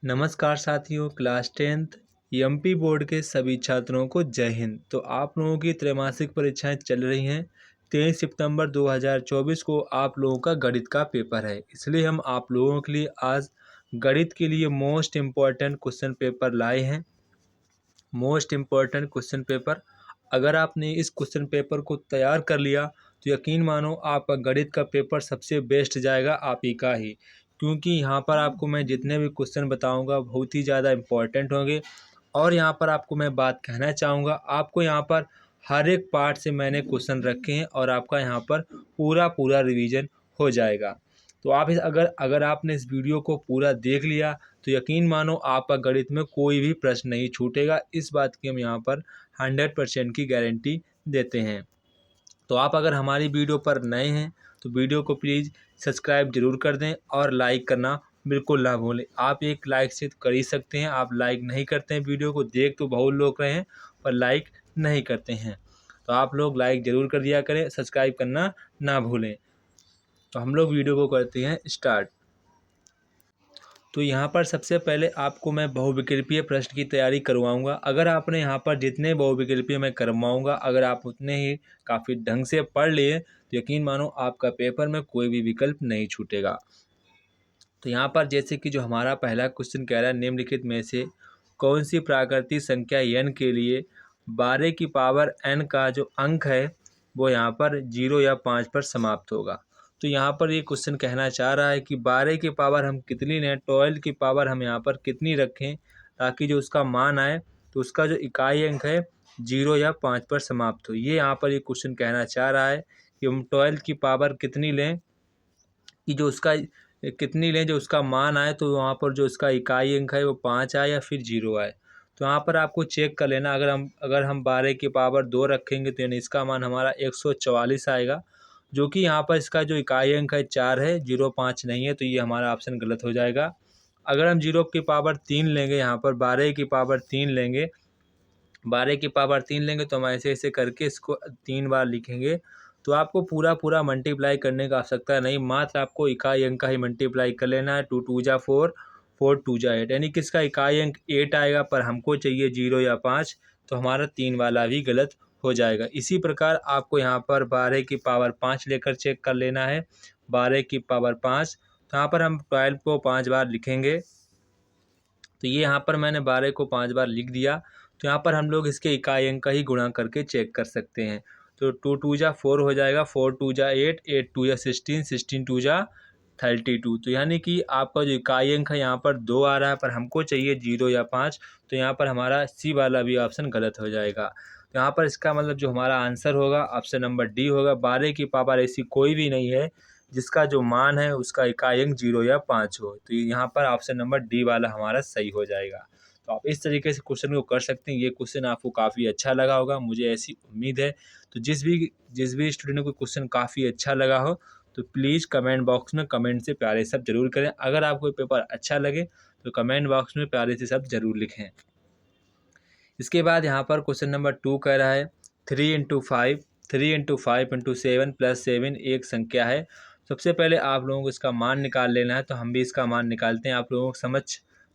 नमस्कार साथियों, class 10th MP board के सभी छात्रों को जय हिंद। तो आप लोगों की त्रैमासिक परीक्षाएं चल रही हैं। 23 सितंबर 2024 को आप लोगों का गणित का पेपर है, इसलिए हम आप लोगों के लिए आज गणित के लिए मोस्ट इम्पॉर्टेंट क्वेश्चन पेपर लाए हैं। मोस्ट इम्पॉर्टेंट क्वेश्चन पेपर, अगर आपने इस क्वेश्चन पेपर को तैयार कर लिया तो यकीन मानो आपका गणित का पेपर सबसे बेस्ट जाएगा आप ही का ही, क्योंकि यहाँ पर आपको मैं जितने भी क्वेश्चन बताऊँगा बहुत ही ज़्यादा इम्पॉर्टेंट होंगे। और यहाँ पर आपको मैं बात कहना चाहूँगा, आपको यहाँ पर हर एक पार्ट से मैंने क्वेश्चन रखे हैं और आपका यहाँ पर पूरा रिवीजन हो जाएगा। तो आप अगर आपने इस वीडियो को पूरा देख लिया तो यकीन मानो आपका गणित में कोई भी प्रश्न नहीं छूटेगा। इस बात की हम यहाँ पर 100% की गारंटी देते हैं। तो आप अगर हमारी वीडियो पर नए हैं तो वीडियो को प्लीज़ सब्सक्राइब जरूर कर दें और लाइक करना बिल्कुल ना भूलें। आप एक लाइक से तो कर ही सकते हैं, आप लाइक नहीं करते हैं, वीडियो को देख तो बहुत लोग रहे हैं पर लाइक नहीं करते हैं। तो आप लोग लाइक ज़रूर कर दिया करें, सब्सक्राइब करना ना भूलें। तो हम लोग वीडियो को करते हैं स्टार्ट। तो यहाँ पर सबसे पहले आपको मैं बहुविकल्पीय प्रश्न की तैयारी करवाऊंगा। अगर आपने यहाँ पर जितने बहुविकल्पीय मैं करवाऊंगा अगर आप उतने ही काफ़ी ढंग से पढ़ लिए तो यकीन मानो आपका पेपर में कोई भी विकल्प नहीं छूटेगा। तो यहाँ पर जैसे कि जो हमारा पहला क्वेश्चन कह रहा है, निम्नलिखित में से कौन सी प्राकृतिक संख्या n के लिए 12 की पावर n का जो अंक है वो यहाँ पर 0 या 5 पर समाप्त होगा। तो यहाँ पर ये क्वेश्चन कहना चाह रहा है कि 12 की पावर हम कितनी लें, 12 की पावर हम यहाँ पर कितनी रखें ताकि जो उसका मान आए तो उसका जो इकाई अंक है 0 या 5 पर समाप्त हो। ये यहाँ पर ये क्वेश्चन कहना चाह रहा है कि हम 12 की पावर कितनी लें कि जो उसका कितनी लें जो उसका मान आए तो वहाँ पर जो उसका इकाई अंक है वो 5 आए या फिर 0 आए। तो यहाँ पर आपको चेक कर लेना, अगर हम 12 की पावर 2 रखेंगे तो यानी इसका मान हमारा 144 आएगा, जो कि यहाँ पर इसका जो इकाई अंक है 4 है, 0 5 नहीं है, तो ये हमारा ऑप्शन गलत हो जाएगा। अगर हम 0 की पावर 3 लेंगे, यहाँ पर 12 की पावर 3 लेंगे, 12 की पावर 3 लेंगे तो हम ऐसे ऐसे करके इसको 3 बार लिखेंगे। तो आपको पूरा मल्टीप्लाई करने का आवश्यकता नहीं, मात्र आपको इकाई अंक का ही मल्टीप्लाई कर लेना है। 2 2 जा 4, 4 2 जा 8, यानी कि इसका इकाई अंक 8 आएगा पर हमको चाहिए 0 या 5, तो हमारा 3 वाला भी गलत हो जाएगा। इसी प्रकार आपको यहाँ पर 12 की पावर 5 लेकर चेक कर लेना है। 12 की पावर 5, तो यहाँ पर हम 12 को 5 बार लिखेंगे। तो ये यहाँ पर मैंने 12 को 5 बार लिख दिया। तो यहाँ पर हम लोग इसके इकाई अंक का ही गुणा करके चेक कर सकते हैं। तो 2 2 जा 4 हो जाएगा, 4 2 जा 8, 8 2 जा 16, 16 2 जा 32। तो यानी कि आपका जो इकाई अंक है यहाँ पर 2 आ रहा है पर हमको चाहिए 0 या 5, तो यहाँ पर हमारा सी वाला भी ऑप्शन गलत हो जाएगा। तो यहाँ पर इसका मतलब जो हमारा आंसर होगा ऑप्शन नंबर डी होगा। 12 की पावर ऐसी कोई भी नहीं है जिसका जो मान है उसका इकाई अंक 0 या 5 हो, तो यहाँ पर ऑप्शन नंबर डी वाला हमारा सही हो जाएगा। तो आप इस तरीके से क्वेश्चन को कर सकते हैं। ये क्वेश्चन आपको काफ़ी अच्छा लगा होगा, मुझे ऐसी उम्मीद है। तो जिस भी स्टूडेंट को क्वेश्चन काफ़ी अच्छा लगा हो तो प्लीज़ कमेंट बॉक्स में कमेंट से प्यारे शब्द जरूर करें। अगर आपको पेपर अच्छा लगे तो कमेंट बॉक्स में प्यारे से शब्द जरूर लिखें। इसके बाद यहाँ पर क्वेश्चन नंबर 2 कह रहा है 3 × 5 × 7 + 7 एक संख्या है। सबसे पहले आप लोगों को इसका मान निकाल लेना है, तो हम भी इसका मान निकालते हैं आप लोगों को समझ।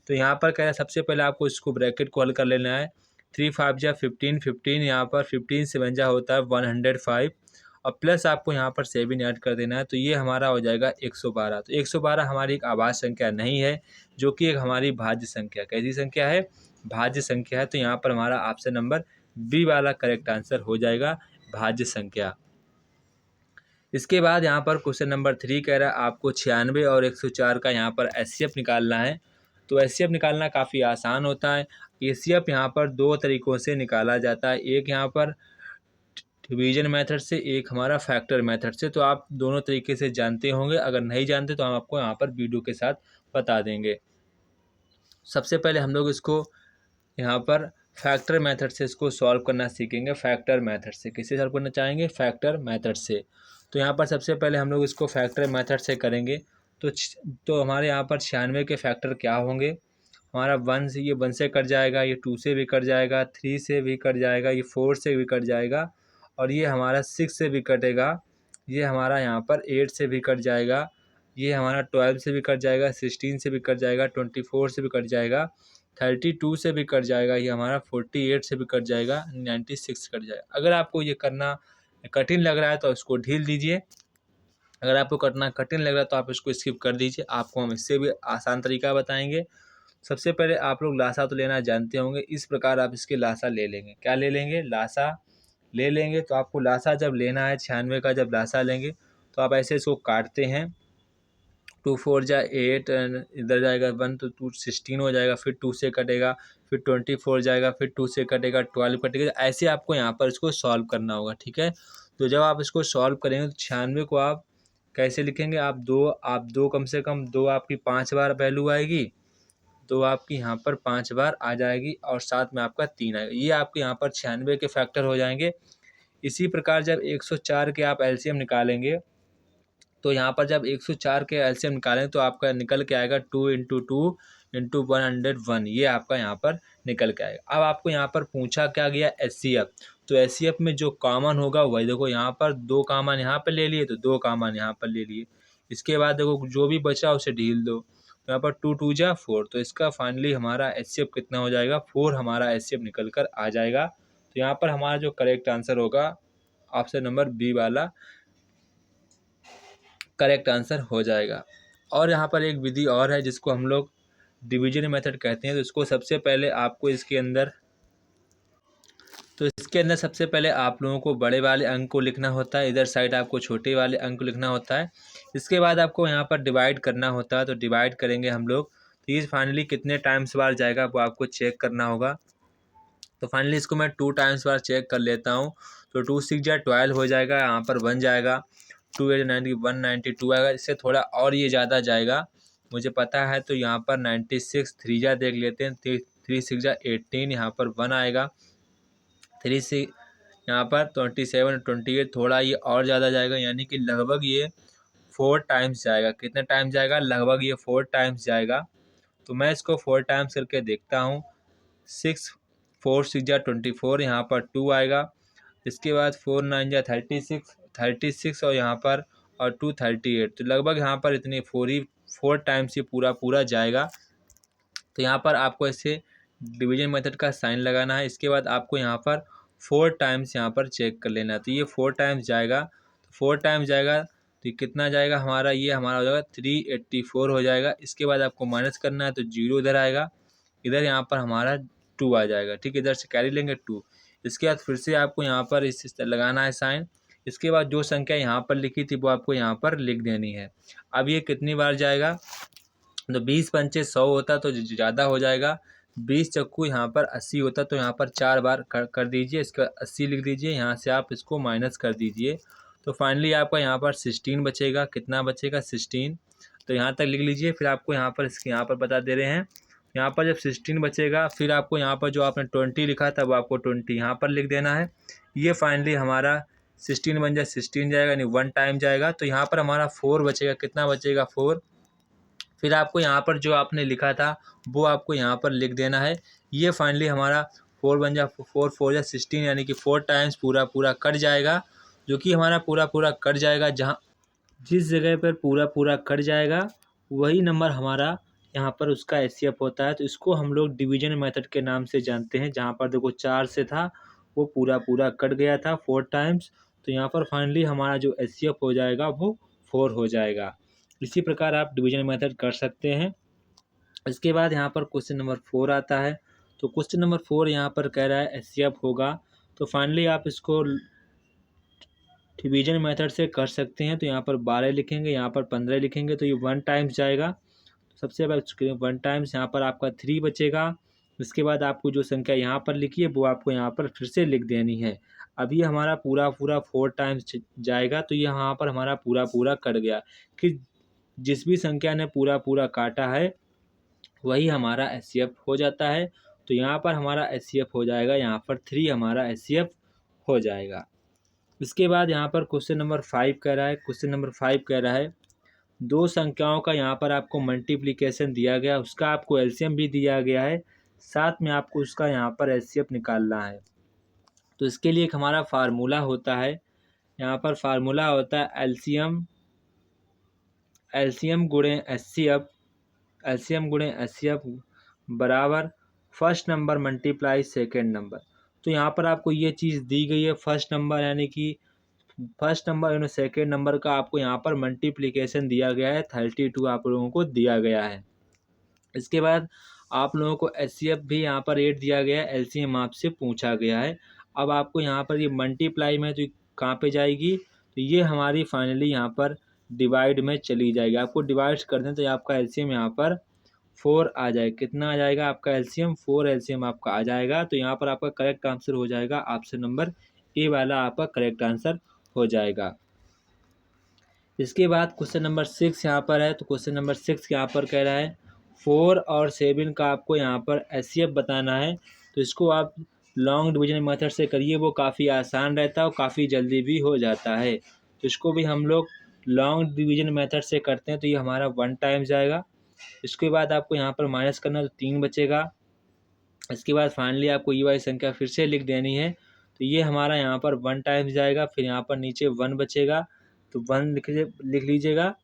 तो यहाँ पर कह रहा है सबसे पहले आपको इसको ब्रैकेट को हल कर लेना है। 3 5 जा 15, 15 यहाँ पर 15 7 जा होता है 105, और प्लस आपको यहाँ पर 7 ऐड कर देना है, तो ये हमारा हो जाएगा 112। तो 112 हमारी एक आभाज्य संख्या नहीं है, जो कि एक हमारी भाज्य संख्या, कैसी संख्या है, भाज्य संख्या है। तो यहाँ पर हमारा ऑप्शन नंबर बी वाला करेक्ट आंसर हो जाएगा, भाज्य संख्या। इसके बाद यहाँ पर क्वेश्चन नंबर 3 कह रहा है आपको 96 और 104 का यहाँ पर एचसीएफ निकालना है। तो एचसीएफ निकालना काफ़ी आसान होता है। एचसीएफ यहाँ पर 2 तरीक़ों से निकाला जाता है, एक यहाँ पर डिवीजन मेथड से, एक हमारा फैक्टर मेथड से। तो आप दोनों तरीके से जानते होंगे, अगर नहीं जानते तो हम आपको यहाँ पर वीडियो के साथ बता देंगे। सबसे पहले हम लोग इसको यहाँ पर फैक्टर मेथड से इसको सॉल्व करना सीखेंगे। फैक्टर मेथड से किससे सॉल्व करना चाहेंगे, फैक्टर मेथड से। तो यहाँ पर सबसे पहले हम लोग इसको फैक्टर मेथड से करेंगे। तो हमारे यहाँ पर 96 के फैक्टर क्या होंगे, हमारा 1 से, ये 1 से कट जाएगा, ये 2 से भी कट जाएगा, 3 से भी कट जाएगा, ये 4 से भी कट जाएगा, और ये हमारा 6 से भी कटेगा, ये हमारा यहाँ पर 8 से भी कट जाएगा, ये हमारा 12 से भी कट जाएगा, 16 से भी कट जाएगा, 24 से भी कट जाएगा, 32 से भी कट जाएगा, ये हमारा 48 से भी कट जाएगा, 96 कट जाएगा। अगर आपको ये करना कठिन लग रहा है तो इसको ढील दीजिए, अगर आपको करना कठिन लग रहा है तो आप इसको स्किप कर दीजिए। आपको हम इससे भी आसान तरीका बताएंगे। सबसे पहले आप लोग लासा तो लेना जानते होंगे, इस प्रकार आप इसके लासा ले लेंगे। क्या ले लेंगे? लासा ले लेंगे। तो आपको लासा जब लेना है 96 का, जब लासा लेंगे तो आप ऐसे इसको काटते हैं। 2 4 जा 8 एंड इधर जाएगा 1 तो 2 16 हो जाएगा, फिर 2 से कटेगा, फिर 24 जाएगा, फिर 2 से कटेगा, 12 कटेगा। ऐसे आपको यहाँ पर इसको सॉल्व करना होगा, ठीक है। तो जब आप इसको सॉल्व करेंगे तो 96 को आप कैसे लिखेंगे? आप दो कम से कम दो आपकी 5 बार वैल्यू आएगी, तो आपकी यहाँ पर 5 बार आ जाएगी और साथ में आपका 3 आएगा। ये आपके यहाँ पर 96 के फैक्टर हो जाएंगे। इसी प्रकार जब 104 के आप एलसीएम निकालेंगे तो यहाँ पर जब 104 के एलसीएम निकालें तो आपका निकल के आएगा 2 × 2 × 101। ये आपका यहाँ पर निकल के आएगा। अब आपको यहाँ पर पूछा क्या गया? एचसीएफ। तो एचसीएफ में जो कॉमन होगा वही, देखो यहाँ पर 2 कॉमन यहाँ पर ले लिए तो 2 कॉमन यहाँ पर ले लिए। इसके बाद देखो जो भी बचा उसे ढील दो, तो यहाँ पर 2 2 जा 4। तो इसका फाइनली हमारा एचसीएफ कितना हो जाएगा? 4 हमारा एचसीएफ निकल कर आ जाएगा। तो यहाँ पर हमारा जो करेक्ट आंसर होगा ऑप्शन नंबर बी वाला करेक्ट आंसर हो जाएगा। और यहाँ पर एक विधि और है जिसको हम लोग डिवीजन मेथड कहते हैं। तो इसको सबसे पहले आपको इसके अंदर सबसे पहले आप लोगों को बड़े वाले अंक को लिखना होता है, इधर साइड आपको छोटे वाले अंक को लिखना होता है। इसके बाद आपको यहाँ पर डिवाइड करना होता है। तो डिवाइड करेंगे हम लोग, तो ये फाइनली कितने टाइम्स बार जाएगा वो आपको चेक करना होगा। तो फाइनली इसको मैं 2 टाइम्स बार चेक कर लेता हूँ। तो 2 6 जा 12 हो जाएगा, यहाँ पर 1 जाएगा, 2 8 90 192 आएगा। इससे थोड़ा और ये ज़्यादा जाएगा मुझे पता है। तो यहाँ पर 96 3 जा देख लेते हैं, 3 6 जा 18, यहाँ पर 1 आएगा, 3 से यहाँ पर 27 28, थोड़ा ये और ज़्यादा जाएगा, यानी कि लगभग ये 4 टाइम्स जाएगा। कितने टाइम्स जाएगा? लगभग ये 4 टाइम्स जाएगा। तो मैं इसको 4 टाइम्स करके देखता हूँ। 6 4 6 जा 24, यहाँ पर 2 आएगा। इसके बाद 4 9 जा 36 और यहाँ पर और 2 38। तो लगभग यहाँ पर इतनी 4 टाइम्स ये पूरा जाएगा। तो यहाँ पर आपको ऐसे डिवीजन मेथड का साइन लगाना है। इसके बाद आपको यहाँ पर 4 टाइम्स यहाँ पर चेक कर लेना है। तो ये 4 टाइम्स जाएगा, तो 4 टाइम्स जाएगा तो ये कितना जाएगा हमारा? ये हमारा हो जाएगा 384 हो जाएगा। इसके बाद आपको माइनस करना है, तो 0 इधर आएगा, इधर यहाँ पर हमारा 2 आ जाएगा, ठीक है। इधर से कैरी लेंगे 2। इसके बाद फिर से आपको यहाँ पर इस लगाना है साइन। इसके बाद जो संख्या यहाँ पर लिखी थी वो आपको यहाँ पर लिख देनी है। अब ये कितनी बार जाएगा? तो 20 पंचे 100 होता तो ज़्यादा हो जाएगा। 20 चक्कू यहाँ पर 80 होता तो यहाँ पर 4 बार कर दीजिए। इसका 80 लिख दीजिए, यहाँ से आप इसको माइनस कर दीजिए। तो फाइनली आपका यहाँ पर 16 बचेगा। कितना बचेगा? 16। तो यहाँ तक लिख लीजिए। फिर आपको यहाँ पर इसके यहाँ पर बता दे रहे हैं, यहाँ पर जब 16 बचेगा फिर आपको यहाँ पर जो आपने 20 लिखा था वो आपको 20 यहाँ पर लिख देना है। ये फाइनली हमारा 16 बन जाए, 16 जाएगा यानी 1 टाइम जाएगा। तो यहाँ पर हमारा 4 बचेगा। कितना बचेगा? 4। फिर आपको यहाँ पर जो आपने लिखा था वो आपको यहाँ पर लिख देना है। ये फाइनली हमारा 4 बन जा 4 4 जा 16, यानी कि 4 टाइम्स पूरा कट जाएगा। जो कि हमारा पूरा कट जाएगा, जहाँ जिस जगह पर पूरा कट जाएगा वही नंबर हमारा यहाँ पर उसका एचसीएफ होता है। तो इसको हम लोग डिवीजन मेथड के नाम से जानते हैं। जहाँ पर देखो 4 से था वो पूरा कट गया था 4 टाइम्स। तो यहाँ पर फाइनली हमारा जो एचसीएफ हो जाएगा वो 4 हो जाएगा। इसी प्रकार आप डिवीजन मेथड कर सकते हैं। इसके बाद यहाँ पर क्वेश्चन नंबर 4 आता है। तो क्वेश्चन नंबर 4 यहाँ पर कह रहा है एचसीएफ होगा। तो फाइनली आप इसको डिवीजन मेथड से कर सकते हैं। तो यहाँ पर 12 लिखेंगे, यहाँ पर 15 लिखेंगे, तो ये 1 टाइम्स जाएगा। सबसे पहले 1 टाइम्स, यहाँ पर आपका 3 बचेगा। उसके बाद आपको जो संख्या यहाँ पर लिखी है वो आपको यहाँ पर फिर से लिख देनी है। अभी हमारा पूरा 4 टाइम्स जाएगा। तो ये यहाँ पर हमारा पूरा कट गया कि जिस भी संख्या ने पूरा काटा है वही हमारा एचसीएफ हो जाता है। तो यहाँ पर हमारा एचसीएफ हो जाएगा, यहाँ पर 3 हमारा एचसीएफ हो जाएगा। इसके बाद यहाँ पर क्वेश्चन नंबर 5 कह रहा है। क्वेश्चन नंबर 5 कह रहा है दो संख्याओं का यहाँ पर आपको मल्टीप्लिकेशन दिया गया, उसका आपको एलसीएम भी दिया गया है, साथ में आपको उसका यहाँ पर एचसीएफ निकालना है। तो इसके लिए एक हमारा फार्मूला होता है। यहाँ पर फार्मूला होता है एलसीएम गुणे एस सी एफ बराबर first number multiply second number. तो यहाँ पर आपको ये चीज़ दी गई है, फर्स्ट नंबर यानी कि फर्स्ट नंबर और सेकेंड नंबर का आपको यहाँ पर मल्टीप्लिकेशन दिया गया है, 32 आप लोगों को दिया गया है। इसके बाद आप लोगों को एचसीएफ भी यहाँ पर 8 दिया गया है, एलसीएम आपसे पूछा गया है। अब आपको यहाँ पर ये मल्टीप्लाई में तो कहाँ पे जाएगी, तो ये हमारी फाइनली यहाँ पर डिवाइड में चली जाएगी। आपको डिवाइड कर दें तो आपका एलसीएम यहाँ पर 4 आ जाएगा। कितना आ जाएगा आपका एलसीएम? 4 एलसीएम आपका आ जाएगा। तो यहाँ पर आपका करेक्ट आंसर हो जाएगा, ऑप्शन नंबर ए वाला आपका करेक्ट आंसर हो जाएगा। इसके बाद क्वेश्चन नंबर 6 यहाँ पर है। तो क्वेश्चन नंबर 6 यहाँ पर कह रहा है 4 और 7 का आपको यहाँ पर एचसीएफ बताना है। तो इसको आप लॉन्ग डिवीजन मेथड से करिए, वो काफ़ी आसान रहता है और काफ़ी जल्दी भी हो जाता है। तो इसको भी हम लोग लॉन्ग डिवीजन मेथड से करते हैं, तो ये हमारा 1 टाइम्स जाएगा। इसके बाद आपको यहाँ पर माइनस करना, तो 3 बचेगा। इसके बाद फाइनली आपको ये वाली संख्या फिर से लिख देनी है। तो ये हमारा यहाँ पर 1 टाइम्स जाएगा, फिर यहाँ पर नीचे 1 बचेगा, तो 1 लिख लीजिएगा।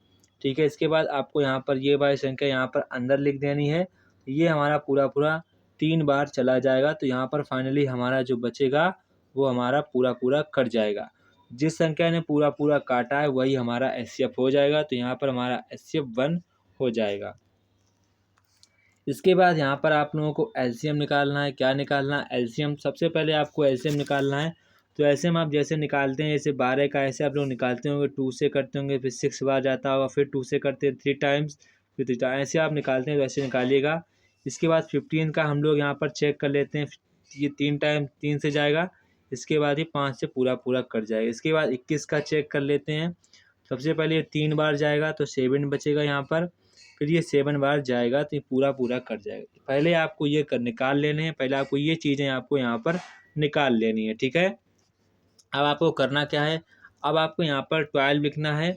ठीक है, इसके बाद आपको यहाँ पर ये वाली संख्या यहाँ पर अंदर लिख देनी है। ये हमारा पूरा 3 बार चला जाएगा। तो यहाँ पर फाइनली हमारा जो बचेगा वो हमारा पूरा कट जाएगा। जिस संख्या ने पूरा काटा है वही हमारा एचसीएफ हो जाएगा। तो यहाँ पर हमारा एचसीएफ 1 हो जाएगा। इसके बाद यहाँ पर आप लोगों को एलसीएम निकालना है। क्या निकालना है? एलसीएम। सबसे पहले आपको एलसीएम निकालना है। तो एलसीएम आप जैसे निकालते हैं, जैसे 12 का ऐसे आप लोग निकालते होंगे, 2 से करते होंगे, फिर 6 बार जाता होगा, फिर 2 से करते हैं 3 टाइम्स, फिर 3 टाइम्स, ऐसे आप निकालते हैं, तो ऐसे निकालिएगा। इसके बाद 15 का हम लोग यहाँ पर चेक कर लेते हैं। ये 3 से जाएगा। इसके बाद ये 5 से पूरा कट जाएगा। इसके बाद 21 का चेक कर लेते हैं। सबसे पहले ये 3 बार जाएगा, तो 7 बचेगा यहाँ पर। फिर ये 7 बार जाएगा, तो ये पूरा कट जाएगा। पहले आपको ये निकाल लेने हैं, पहले आपको ये चीज़ें आपको यहाँ पर निकाल लेनी है। ठीक है, अब आपको करना क्या है? अब आपको यहाँ पर 12 लिखना है।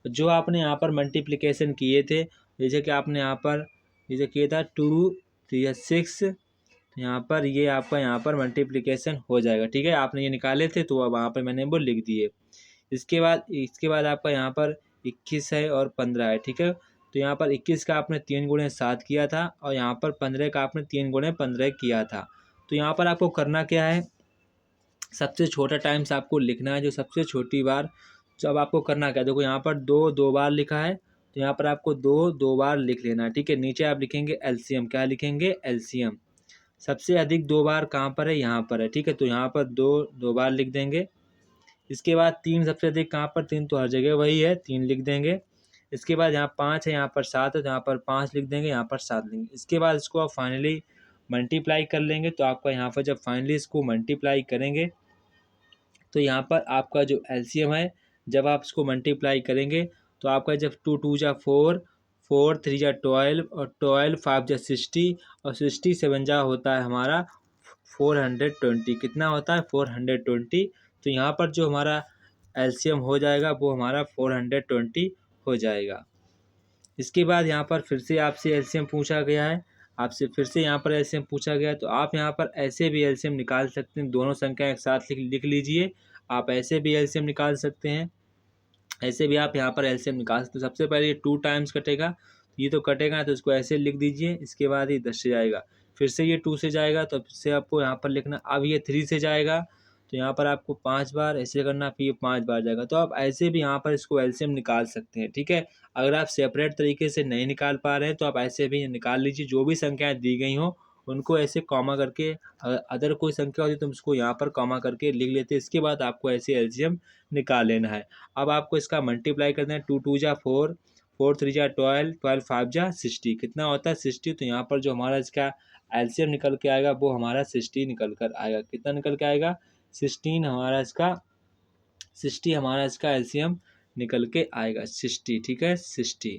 जो आपने यहाँ पर मल्टीप्लिकेशन किए थे, जैसे कि आपने यहाँ पर जैसे किया था 2 3 6, यहाँ पर ये आपका यहाँ पर मल्टीप्लिकेशन हो जाएगा। ठीक है, आपने ये निकाले थे तो अब वहाँ पर मैंने वो लिख दिए। इसके बाद आपका यहाँ पर 21 है और 15 है। ठीक है, तो यहाँ पर 21 का आपने 3 गुणे 7 किया था और यहाँ पर 15 का आपने 3 गुणे 15 किया था। तो यहाँ पर आपको करना क्या है? सबसे छोटा टाइम्स आपको लिखना है, जो सबसे छोटी बार। जब आपको करना क्या है, देखो यहाँ पर 2 बार लिखा है, तो यहाँ पर आपको 2 बार लिख लेना है। ठीक है, नीचे आप लिखेंगे एलसीएम। क्या लिखेंगे? एलसीएम। सबसे अधिक 2 बार कहाँ पर है? यहाँ पर है। ठीक है, तो यहाँ पर 2 बार लिख देंगे। इसके बाद 3 सबसे अधिक कहाँ पर? 3 तो हर जगह वही है, 3 लिख देंगे। इसके बाद यहाँ 5 है, यहाँ पर 7 है, तो यहाँ पर 5 लिख देंगे, यहाँ पर 7 लेंगे। इसके बाद इसको आप फाइनली मल्टीप्लाई कर लेंगे। तो आपका यहाँ पर जब फाइनली इसको मल्टीप्लाई करेंगे, तो यहाँ पर आपका जो एलसीएम है, जब आप इसको मल्टीप्लाई करेंगे, तो आपका जब 2 2 जा 4, 4 3 जा 12 और 12 5 जा 60 और 67 जा होता है हमारा 420। कितना होता है? 420। तो यहाँ पर जो हमारा एलसीएम हो जाएगा वो हमारा 420 हो जाएगा। इसके बाद यहाँ पर फिर से आपसे एलसीएम पूछा गया है, आपसे फिर से यहाँ पर एलसीएम पूछा गया है। तो आप यहाँ पर ऐसे भी एलसीएम निकाल सकते हैं, दोनों संख्या एक साथ लिख लीजिए। आप ऐसे भी एलसीएम निकाल सकते हैं, ऐसे भी आप यहाँ पर एलसीएम निकाल सकते हैं। सबसे पहले ये 2 टाइम्स कटेगा, ये तो कटेगा, तो इसको ऐसे लिख दीजिए। इसके बाद ये 10 से जाएगा, फिर से ये 2 से जाएगा, तो फिर से आपको यहाँ पर लिखना। अब ये 3 से जाएगा, तो यहाँ पर आपको 5 बार ऐसे करना, फिर ये 5 बार जाएगा। तो आप ऐसे भी यहाँ पर इसको एलसीएम निकाल सकते हैं। ठीक है, अगर आप सेपरेट तरीके से नहीं निकाल पा रहे हैं तो आप ऐसे भी निकाल लीजिए। जो भी संख्याएँ दी गई हों उनको ऐसे कॉमा करके, अदर कोई संख्या होती तो उसको यहाँ पर कॉमा करके लिख लेते। इसके बाद आपको ऐसे एलसीएम निकाल लेना है। अब आपको इसका मल्टीप्लाई करना है। 2 2 जा 4, 4 3 जा 12, 12 5 जा 60। कितना होता है? 60। तो यहाँ पर जो हमारा इसका एलसीएम निकल के आएगा वो हमारा 60 निकल कर आएगा। कितना निकल के आएगा? 16 हमारा इसका 60 हमारा इसका एलसीएम निकल के आएगा 60। ठीक है, 60।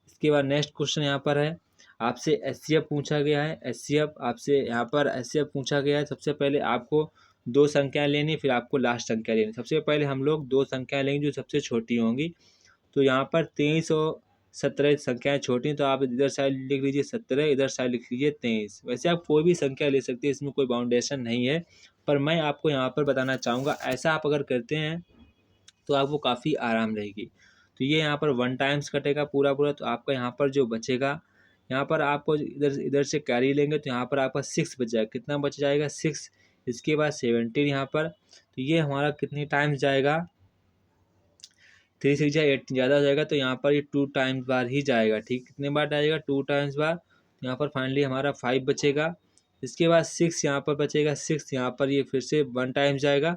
इसके बाद नेक्स्ट क्वेश्चन यहाँ पर है, आपसे एचसीएफ पूछा गया है। एचसीएफ आपसे यहाँ पर एचसीएफ पूछा गया है। सबसे पहले आपको 2 संख्याएँ लेनी, फिर आपको लास्ट संख्या लेनी। सबसे पहले हम लोग 2 संख्याएँ लेंगे जो सबसे छोटी होंगी। तो यहाँ पर 23 और 17 संख्याएँ छोटी हैं, तो आप इधर साइड लिख लीजिए 17, इधर साइड लिख लीजिए 23। वैसे आप कोई भी संख्या ले सकते हैं, इसमें कोई बाउंडेशन नहीं है, पर मैं आपको यहाँ पर बताना चाहूँगा ऐसा आप अगर करते हैं तो आपको काफ़ी आराम रहेगी। तो ये यहाँ पर 1 टाइम्स कटेगा पूरा पूरा, तो आपका यहाँ पर जो बचेगा, यहाँ पर आपको इधर इधर से कैरी लेंगे तो यहाँ पर आपका 6 बच जाएगा। कितना बच जाएगा? 6। इसके बाद 17 यहाँ पर, तो ये हमारा कितनी टाइम्स जाएगा? 3 6 जा 8 ज़्यादा हो जाएगा, तो यहाँ पर ये 2 टाइम्स बार ही जाएगा। ठीक, कितने बार जाएगा? 2 टाइम्स बार। तो यहाँ पर फाइनली हमारा 5 बचेगा। इसके बाद 6 यहाँ पर बचेगा, 6 यहाँ पर ये फिर से 1 टाइम्स जाएगा,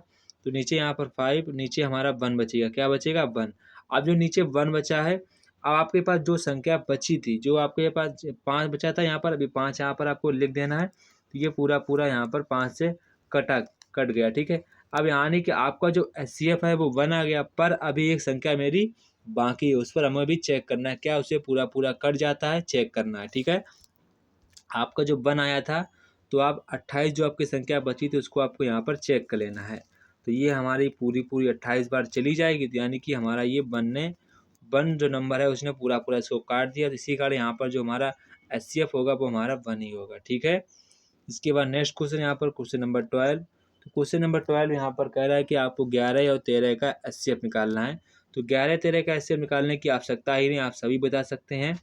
तो नीचे यहाँ पर 5, नीचे हमारा 1 बचेगा। क्या बचेगा? 1। अब जो नीचे 1 बचा है, अब आपके पास जो संख्या बची थी, जो आपके पास 5 बचा था यहाँ पर, अभी 5 यहाँ पर आपको लिख देना है। तो ये पूरा पूरा यहाँ पर 5 से कट गया। ठीक है, अब यानी कि आपका जो एचसीएफ है वो 1 आ गया, पर अभी एक संख्या मेरी बाकी है, उस पर हमें भी चेक करना है। क्या उसे पूरा पूरा कट जाता है? चेक करना है। ठीक है, आपका जो 1 आया था, तो आप 28 जो आपकी संख्या बची थी उसको आपको यहाँ पर चेक कर लेना है। तो ये हमारी पूरी पूरी 28 बार चली जाएगी, तो यानी कि हमारा ये 1 जो नंबर है उसने पूरा पूरा इसको काट दिया, तो इसी कारण यहाँ पर जो हमारा एचसीएफ होगा वो हमारा 1 ही होगा। ठीक है, इसके बाद नेक्स्ट क्वेश्चन यहाँ पर क्वेश्चन नंबर 12। तो क्वेश्चन नंबर 12 यहाँ पर कह रहा है कि आपको 11 और 13 का एचसीएफ निकालना है। तो 11 13 का एचसीएफ निकालने की आवश्यकता ही नहीं, आप सभी बता सकते हैं।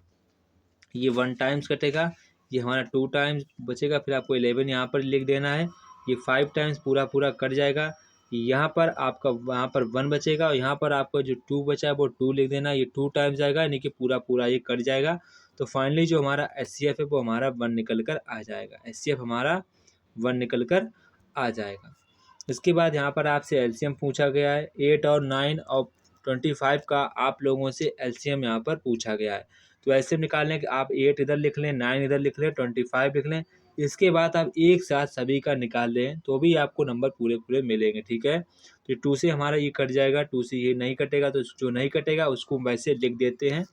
ये 1 टाइम्स कटेगा, ये हमारा 2 टाइम्स बचेगा, फिर आपको 11 यहाँ पर लिख देना है। ये 5 टाइम्स पूरा पूरा कट जाएगा, यहाँ पर आपका वहाँ पर 1 बचेगा, और यहाँ पर आपका जो 2 बचा है वो 2 लिख देना। ये 2 टाइम्स जाएगा, यानी कि पूरा पूरा ये कट जाएगा। तो फाइनली जो हमारा एचसीएफ है वो हमारा 1 निकल कर आ जाएगा। एचसीएफ हमारा 1 निकल कर आ जाएगा। इसके बाद यहाँ पर आपसे एलसीएम पूछा गया है। 8 और 9 और 25 का आप लोगों से एलसीएम यहाँ पर पूछा गया है। तो एलसीएम निकालने के आप 8 इधर लिख लें, 9 इधर लिख लें, 25 लिख लें। इसके बाद आप एक साथ सभी का निकाल लें, तो भी आपको नंबर पूरे पूरे मिलेंगे। ठीक है, तो 2 से हमारा ये कट जाएगा, 2 से ये नहीं कटेगा, तो जो नहीं कटेगा उसको वैसे लिख देते हैं,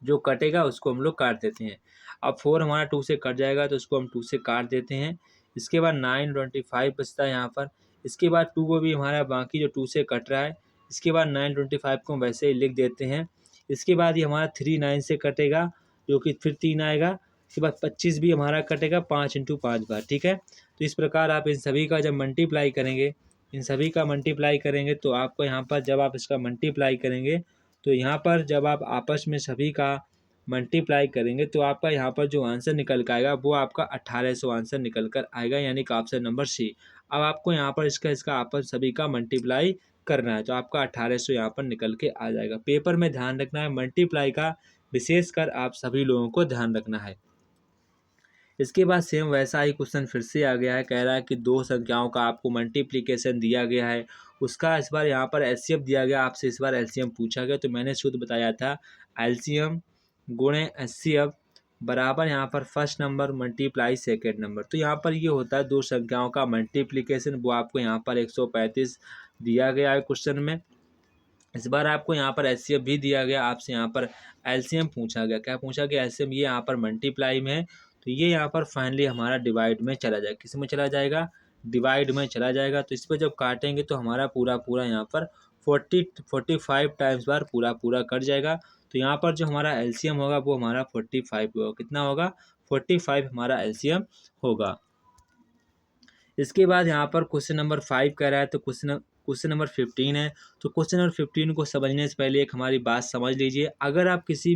जो कटेगा उसको हम लोग काट देते हैं। अब 4 हमारा 2 से कट जाएगा, तो उसको हम 2 से काट देते हैं। इसके बाद 9 25 बचता है यहाँ पर। इसके बाद 2 को भी हमारा बाकी जो 2 से कट रहा है, इसके बाद 9 25 को हम वैसे ही लिख देते हैं। इसके बाद ये हमारा 3 9 से कटेगा, जो कि फिर 3 आएगा। इसके बाद 25 भी हमारा कटेगा 5 × 5 बार। ठीक है, तो इस प्रकार आप इन सभी का जब मल्टीप्लाई करेंगे, इन सभी का मल्टीप्लाई करेंगे, तो आपको यहाँ पर जब आप इसका मल्टीप्लाई करेंगे, तो यहाँ पर जब आप आपस में सभी का मल्टीप्लाई करेंगे, तो आपका यहाँ पर जो आंसर निकल कर आएगा वो आपका 1800 आंसर निकल कर आएगा, यानी कि ऑप्शन नंबर सी। अब आपको यहाँ पर इसका आपस सभी का मल्टीप्लाई करना है, तो आपका 1800 यहाँ पर निकल के आ जाएगा। पेपर में ध्यान रखना है, मल्टीप्लाई का विशेषकर आप सभी लोगों को ध्यान रखना है। इसके बाद सेम वैसा ही क्वेश्चन फिर से आ गया है। कह रहा है कि 2 संख्याओं का आपको मल्टीप्लिकेशन दिया गया है, उसका इस बार यहाँ पर एलसीएम दिया गया, आपसे इस बार एलसीएम पूछा गया। तो मैंने शुद्ध बताया था, एलसीएम गुणे एचसीएफ बराबर यहाँ पर first number multiply second number. तो यहाँ पर ये होता है 2 संख्याओं का मल्टीप्लिकेशन, वो आपको यहाँ पर 135 दिया गया है क्वेश्चन में। इस बार आपको यहाँ पर एचसीएफ भी दिया गया, आपसे यहाँ पर एलसीएम पूछा गया। क्या पूछा गया? एलसीएम। ये यहाँ पर मल्टीप्लाई में है, तो ये यहाँ पर फाइनली हमारा डिवाइड में चला जाएगा। किस में चला जाएगा? डिवाइड में चला जाएगा। तो इस पर जब काटेंगे तो हमारा पूरा पूरा यहाँ पर 45 टाइम्स बार पूरा पूरा कट जाएगा। तो यहाँ पर जो हमारा एलसीएम होगा वो हमारा 45 होगा। कितना होगा? 45 हमारा एलसीएम होगा। इसके बाद यहाँ पर क्वेश्चन नंबर 5 कह रहा है, तो क्वेश्चन नंबर 15 है। तो क्वेश्चन नंबर 15 को समझने से पहले एक हमारी बात समझ लीजिए। अगर आप किसी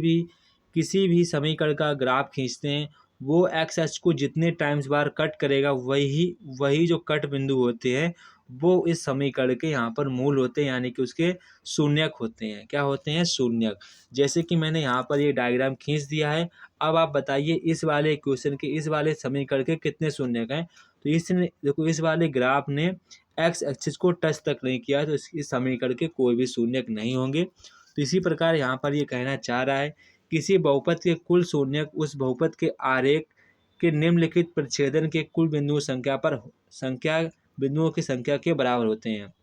भी समीकरण का ग्राफ खींचते हैं, वो एक्स अक्ष को जितने टाइम्स बार कट करेगा, वही जो कट बिंदु होते हैं वो इस समीकरण के यहाँ पर मूल होते हैं, यानी कि उसके शून्यक होते हैं। क्या होते हैं? शून्यक। जैसे कि मैंने यहाँ पर ये डायग्राम खींच दिया है। अब आप बताइए इस वाले क्वेश्चन के, इस वाले समीकरण के कितने शून्यक हैं? तो इसने देखो, इस वाले ग्राफ ने एक्स एक्सिस को टच तक नहीं किया, तो इस समीकरण के कोई भी शून्यक नहीं होंगे। तो इसी प्रकार यहाँ पर ये कहना चाह रहा है, किसी बहुपद के कुल शून्यक उस बहुपद के आरेख के निम्नलिखित प्रतिच्छेदन के कुल बिंदुओं की संख्या के बराबर होते हैं।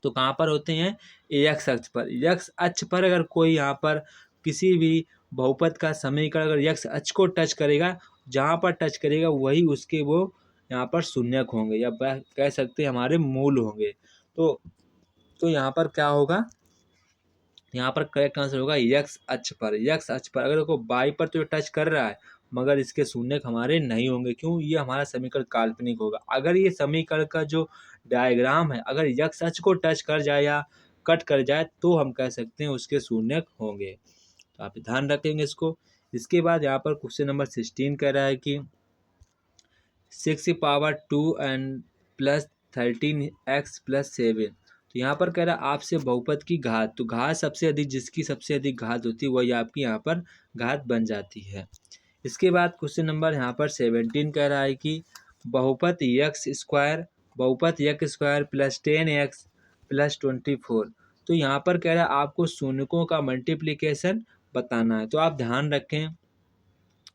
तो कहाँ पर होते हैं? एक्स अक्ष पर। एक्स अक्ष पर अगर कोई यहाँ पर किसी भी बहुपद का समीकरण अगर एक्स अक्ष को टच करेगा, जहाँ पर टच करेगा वही उसके वो यहाँ पर शून्यक होंगे, या कह सकते हैं हमारे मूल होंगे। तो यहाँ पर क्या होगा? यहाँ पर करेक्ट आंसर होगा एक्स अक्ष पर। एक्स अक्ष पर अगर को वाई पर तो टच कर रहा है, मगर इसके शून्यक हमारे नहीं होंगे। क्यों? ये हमारा समीकरण काल्पनिक होगा। अगर ये समीकरण का जो डायग्राम है अगर एक्स अक्ष को टच कर जाए या कट कर जाए तो हम कह सकते हैं उसके शून्य होंगे। तो आप ध्यान रखेंगे इसको। इसके बाद यहाँ पर क्वेश्चन नंबर 16 कह रहा है कि 6 की पावर 2 एंड प्लस 13x+7। तो यहाँ पर कह रहा है आपसे बहुपद की घात, तो घात सबसे अधिक जिसकी सबसे अधिक घात होती है वही आपकी यहाँ पर घात बन जाती है। इसके बाद क्वेश्चन नंबर यहाँ पर 17 कह रहा है कि बहुपद यक्स स्क्वायर प्लस 10x+24। तो यहाँ पर कह रहा है आपको शून्यकों का मल्टीप्लिकेशन बताना है। तो आप ध्यान रखें,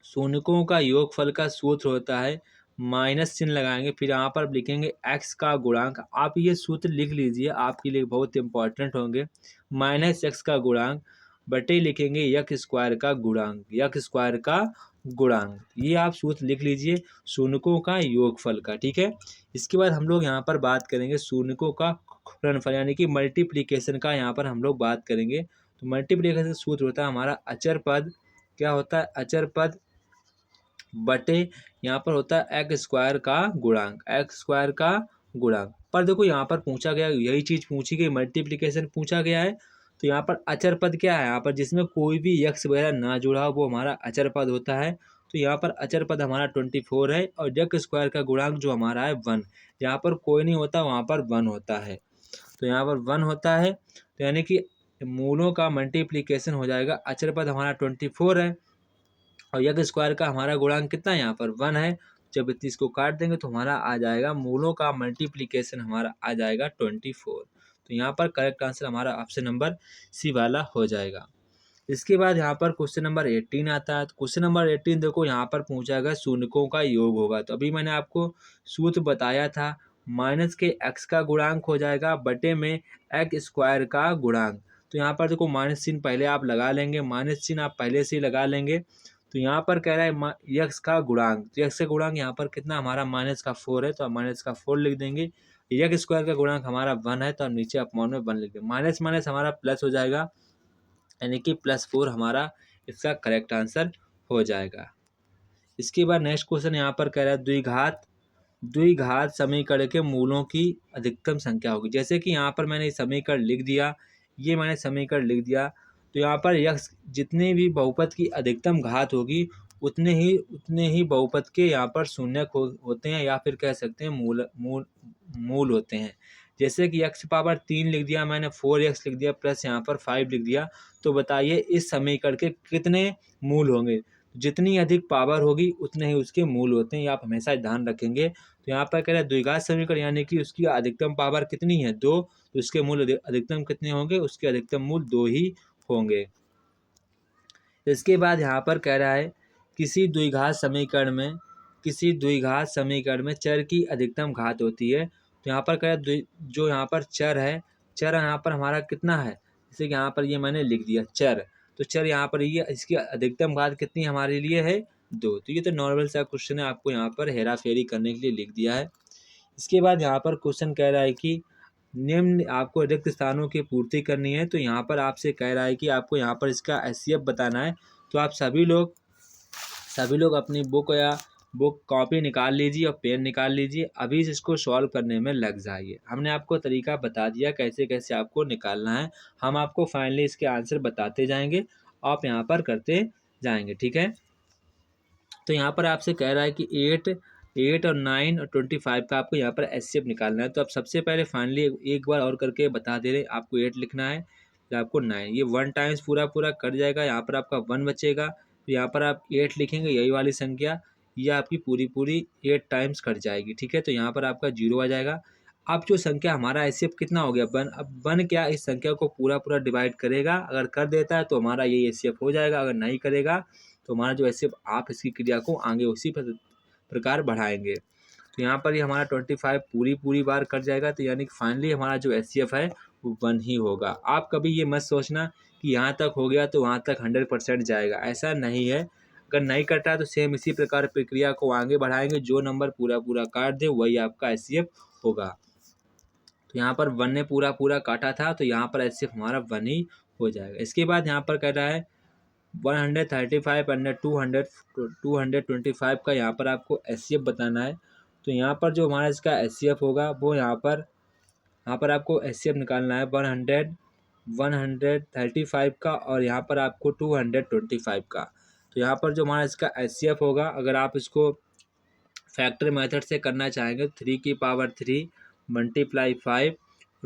शून्यकों का योगफल का सूत्र होता है, माइनस चिन्ह लगाएंगे, फिर यहाँ पर लिखेंगे x का गुणांक। आप ये सूत्र लिख लीजिए, आपके लिए बहुत इंपॉर्टेंट होंगे। -x का गुणांक बटे लिखेंगे यक्स स्क्वायर का गुणांक, यक्स स्क्वायर का गुणांक। ये आप सूत्र लिख लीजिए शून्यकों का योगफल का, ठीक है। इसके बाद हम लोग यहाँ पर बात करेंगे शून्यकों का गुणनफल यानी कि मल्टीप्लिकेशन का, यहाँ पर हम लोग बात करेंगे। तो मल्टीप्लिकेशन सूत्र होता है हमारा अचर पद, क्या होता है, अचर पद बटे यहाँ पर होता है एक्स स्क्वायर का गुणांक, एक्स स्क्वायर का गुणांक। पर देखो यहाँ पर पूछा गया, यही चीज़ पूछी गई, मल्टीप्लिकेशन पूछा गया है। तो यहाँ पर अचर पद क्या है, यहाँ पर जिसमें कोई भी यक्स वगैरह ना जुड़ा हो वो हमारा अचर पद होता है। तो यहाँ पर अचर पद हमारा 24 है और यक्स स्क्वायर का गुणांक जो हमारा है 1। यहाँ पर कोई नहीं होता, वहाँ पर 1 होता है। तो यहाँ पर 1 होता है, तो यानी कि मूलों का मल्टीप्लिकेशन हो जाएगा। अचर पद हमारा 24 है और यक्स स्क्वायर का हमारा गुणांक कितना है, यहाँ पर 1 है। जब इसको काट देंगे तो हमारा आ जाएगा, मूलों का मल्टीप्लिकेशन हमारा आ जाएगा 24। तो यहाँ पर करेक्ट आंसर हमारा ऑप्शन नंबर सी वाला हो जाएगा। इसके बाद यहाँ पर क्वेश्चन नंबर 18 आता है। तो क्वेश्चन नंबर 18 देखो यहाँ पर पूछा गया शून्यकों का योग होगा। तो अभी मैंने आपको सूत्र बताया था, माइनस के x का गुणांक हो जाएगा बटे में एक्स स्क्वायर का गुणांक। तो यहाँ पर देखो माइनस चिन्ह पहले आप लगा लेंगे, माइनस चिन्ह आप पहले से ही लगा लेंगे। तो यहाँ पर कह रहा है यक्स का गुणांक, तो यक्स का गुणांक यहाँ पर कितना हमारा -4 है, तो हम -4 लिख देंगे। यक्स स्क्वायर का गुणांक हमारा 1 है, तो हम नीचे अपमान में 1 लिख देंगे। माइनस माइनस हमारा प्लस हो जाएगा, यानी कि +4 हमारा इसका करेक्ट आंसर हो जाएगा। इसके बाद नेक्स्ट क्वेश्चन यहाँ पर कह रहा है द्विघात समीकरण के मूलों की अधिकतम संख्या होगी। जैसे कि यहाँ पर मैंने समीकरण लिख दिया, ये मैंने समीकरण लिख दिया। तो यहाँ पर यक्स जितने भी बहुपद की अधिकतम घात होगी उतने ही बहुपद के यहाँ पर शून्यक होते हैं, या फिर कह सकते हैं मूल होते हैं। जैसे कि x⁻3 लिख दिया मैंने, 4x लिख दिया, प्लस यहाँ पर 5 लिख दिया। तो बताइए इस समीकरण के कितने मूल होंगे। जितनी अधिक पावर होगी उतने ही उसके मूल होते हैं, ये आप हमेशा ध्यान रखेंगे। तो यहाँ पर कह रहे हैं द्विघात समीकरण यानी कि उसकी अधिकतम पावर कितनी है, 2, तो उसके मूल अधिकतम कितने होंगे, उसके अधिकतम मूल 2 ही होंगे। इसके बाद यहाँ पर कह रहा है किसी द्विघात समीकरण में चर की अधिकतम घात होती है। तो यहाँ पर कह रहा है जो यहाँ पर चर यहाँ पर हमारा कितना है, जैसे कि यहाँ पर ये मैंने लिख दिया चर। तो चर यहाँ पर ये इसकी अधिकतम घात कितनी हमारे लिए है, 2। तो ये तो नॉर्मल सा क्वेश्चन है, आपको यहाँ पर हेरा फेरी करने के लिए लिख दिया है। इसके बाद यहाँ पर क्वेश्चन कह रहा है कि निम्न आपको रिक्त स्थानों की पूर्ति करनी है। तो यहाँ पर आपसे कह रहा है कि आपको यहाँ पर इसका एचसीएफ बताना है। तो आप सभी लोग अपनी बुक कॉपी निकाल लीजिए और पेन निकाल लीजिए, अभी इसको सॉल्व करने में लग जाइए। हमने आपको तरीका बता दिया कैसे कैसे आपको निकालना है, हम आपको फाइनली इसके आंसर बताते जाएंगे, आप यहाँ पर करते जाएंगे, ठीक है। तो यहाँ पर आपसे कह रहा है कि 8 और 9 और 25 का आपको यहाँ पर एचसीएफ निकालना है। तो आप सबसे पहले फाइनली एक बार और करके बता दे रहे, आपको 8 लिखना है, फिर आपको 9, ये 1 टाइम्स पूरा कट जाएगा, यहाँ पर आपका 1 बचेगा। फिर यहाँ पर आप 8 लिखेंगे, यही वाली संख्या, ये आपकी पूरी 8 टाइम्स कट जाएगी, ठीक है। तो यहाँ पर आपका 0 आ जाएगा। अब जो संख्या हमारा एचसीएफ कितना हो गया, 1। अब 1 क्या इस संख्या को पूरा डिवाइड करेगा, अगर कर देता है तो हमारा ये एचसीएफ हो जाएगा, अगर नहीं करेगा तो हमारा जो एचसीएफ आप इसकी क्रिया को आगे उसी प्रकार बढ़ाएंगे। तो यहाँ पर ये हमारा 25 पूरी बार कट जाएगा, तो यानी कि फाइनली हमारा जो एचसीएफ है वो 1 ही होगा। आप कभी ये मत सोचना कि यहाँ तक हो गया तो वहाँ तक 100% जाएगा, ऐसा नहीं है। अगर नहीं कटा तो सेम इसी प्रकार प्रक्रिया को आगे बढ़ाएंगे, जो नंबर पूरा काट दे वही आपका एचसीएफ होगा। तो यहाँ पर 1 ने पूरा काटा था, तो यहाँ पर एचसीएफ हमारा 1 ही हो जाएगा। इसके बाद यहाँ पर कह रहा है 135 अंडर 225 का यहाँ पर आपको एचसीएफ बताना है। तो यहाँ पर जो हमारा इसका एचसीएफ होगा वो यहाँ पर यहाँ पर आपको HCF निकालना है 135 का और यहाँ पर आपको 225 का। तो यहाँ पर जो हमारा इसका HCF होगा, अगर आप इसको फैक्टर मेथड से करना चाहेंगे 3 की पावर 3 मल्टीप्लाई 5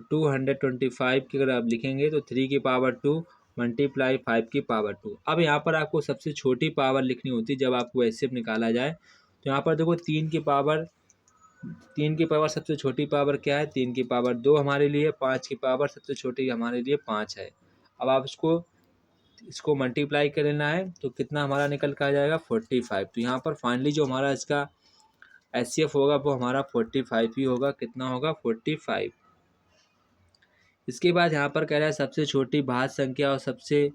225 की अगर आप लिखेंगे तो 3 की पावर 2 मल्टीप्लाई 5 की पावर 2। अब यहाँ पर आपको सबसे छोटी पावर लिखनी होती है जब आपको HCF निकाला जाए। तो यहाँ पर देखो 3 की पावर सबसे छोटी पावर क्या है, 3 की पावर 2 हमारे लिए, 5 की पावर सबसे छोटी हमारे लिए 5 है। अब आप इसको मल्टीप्लाई कर लेना है तो कितना हमारा निकल कर आ जाएगा 45। तो यहाँ पर फाइनली जो हमारा इसका HCF होगा वो हमारा 45 ही होगा। कितना होगा 45। इसके बाद यहाँ पर कह रहा है सबसे छोटी भाज्य संख्या और सबसे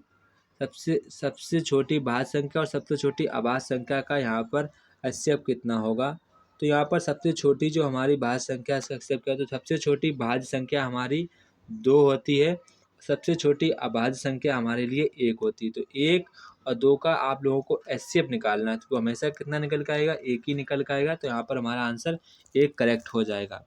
छोटी भाज्य संख्या और सबसे छोटी अभाज्य संख्या का यहाँ पर HCF कितना होगा। तो यहाँ पर सबसे छोटी जो हमारी भाज्य संख्या इसका HCF क्या है, तो सबसे छोटी भाज्य संख्या हमारी 2 होती है, सबसे छोटी अभाज्य संख्या हमारे लिए 1 होती है। तो 1 और 2 का आप लोगों को HCF निकालना है तो हमेशा कितना निकल के आएगा, 1 ही निकल के आएगा। तो यहाँ पर हमारा आंसर 1 करेक्ट हो जाएगा।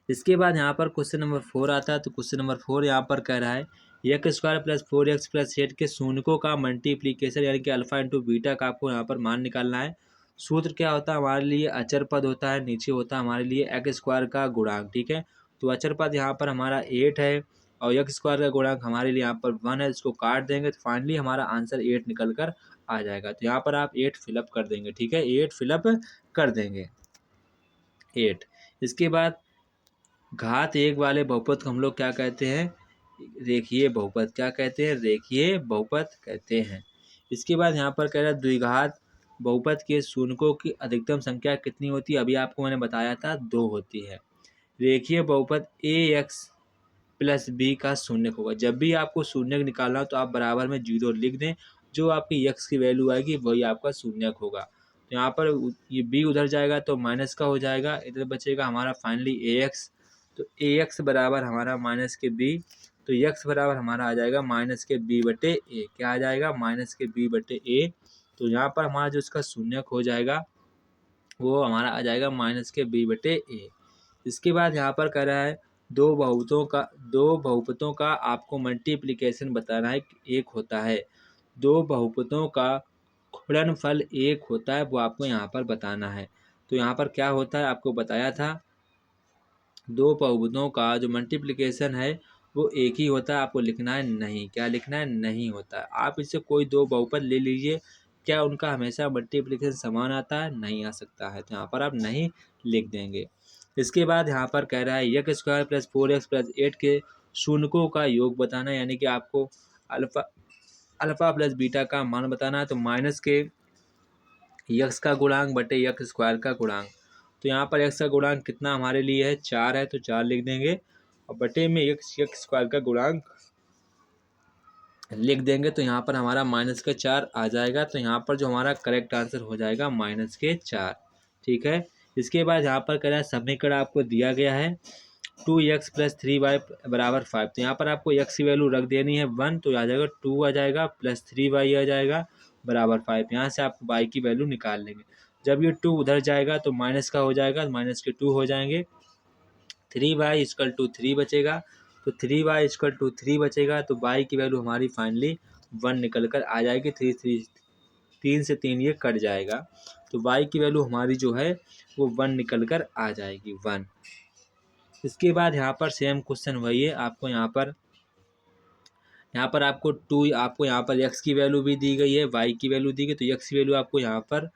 इसके बाद यहाँ पर क्वेश्चन नंबर 4 आता है। तो क्वेश्चन नंबर 4 यहाँ पर कह रहा है x² + 4x + 8 के शून्यकों का मल्टीप्लीकेशन यानी कि अल्फा इंटू बीटा का आपको यहाँ पर मान निकालना है। सूत्र क्या होता है हमारे लिए, अचर पद होता है, नीचे होता है हमारे लिए x² का गुणांक। ठीक है, तो अचर पद यहाँ पर हमारा 8 है और x² का गुणांक हमारे लिए यहाँ पर 1 है। इसको काट देंगे तो फाइनली हमारा आंसर 8 निकल कर आ जाएगा। तो यहाँ पर आप 8 फिलअप कर देंगे। ठीक है, 8 फिलअप कर देंगे 8। इसके बाद घात 1 वाले बहुपद को हम लोग क्या कहते हैं, रेखीय बहुपद। क्या कहते हैं, रेखीय बहुपद कहते हैं। इसके बाद यहाँ पर कह रहा है द्विघात बहुपद के शून्यकों की अधिकतम संख्या कितनी होती है, अभी आपको मैंने बताया था 2 होती है। रेखीय बहुपद ax + b का शून्यक होगा। जब भी आपको शून्यक निकालना हो तो आप बराबर में 0 लिख दें, जो आपकी x की वैल्यू आएगी वही आपका शून्यक होगा। तो यहाँ पर ये b उधर जाएगा तो माइनस का हो जाएगा, इधर बचेगा हमारा फाइनली ax। तो ax बराबर हमारा -b, तो x बराबर हमारा आ जाएगा -b/a। क्या आ जाएगा, -b/a। तो यहाँ पर हमारा जो इसका शून्यक हो जाएगा वो हमारा आ जाएगा -b/a। इसके बाद यहाँ पर कह रहा है दो बहुपदों का आपको मल्टीप्लिकेशन बताना है। एक होता है, दो बहुपदों का गुणनफल 1 होता है, वो आपको यहाँ पर बताना है। तो यहाँ पर क्या होता है आपको बताया था, दो बहुपदों का जो मल्टीप्लिकेशन है वो एक ही होता है। आपको लिखना है नहीं, क्या लिखना है, नहीं होता है। आप इससे कोई दो बहुपद ले लीजिए, क्या उनका हमेशा मल्टीप्लिकेशन समान आता है, नहीं आ सकता है। तो यहाँ पर आप नहीं लिख देंगे। इसके बाद यहाँ पर कह रहा है x² + 4x + 8 के शून्यकों का योग बताना है, यानी कि आपको अल्फा प्लस बीटा का मान बताना है। तो माइनस के x का गुणांक बटे x² का गुणांक। तो यहाँ पर x का गुणांक कितना हमारे लिए है, 4 है, तो 4 लिख देंगे और बटे में x² का गुणांक लिख देंगे। तो यहाँ पर हमारा -4 आ जाएगा। तो यहाँ पर जो हमारा करेक्ट आंसर हो जाएगा -4। ठीक है, इसके बाद यहाँ पर कह रहा है समीकरण आपको दिया गया है 2x + 3y = 5। तो यहाँ पर आपको x की वैल्यू रख देनी है 1, तो आ जाएगा 2 आ जाएगा प्लस 3y आ जाएगा बराबर 5। यहाँ से आप y की वैल्यू निकाल लेंगे। जब ये 2 उधर जाएगा तो माइनस का हो जाएगा, -2 हो जाएंगे। 3y = 3 बचेगा, तो 3y = 3 बचेगा, तो y की वैल्यू हमारी फाइनली 1 निकल कर आ जाएगी। 3 से 3 ये कट जाएगा, तो y की वैल्यू हमारी जो है वो 1 निकल कर आ जाएगी, 1। इसके बाद यहाँ पर सेम क्वेश्चन वही है, आपको यहाँ पर आपको 2, आपको यहाँ पर x की वैल्यू भी दी गई है, y की वैल्यू दी गई। तो x की वैल्यू आपको यहाँ पर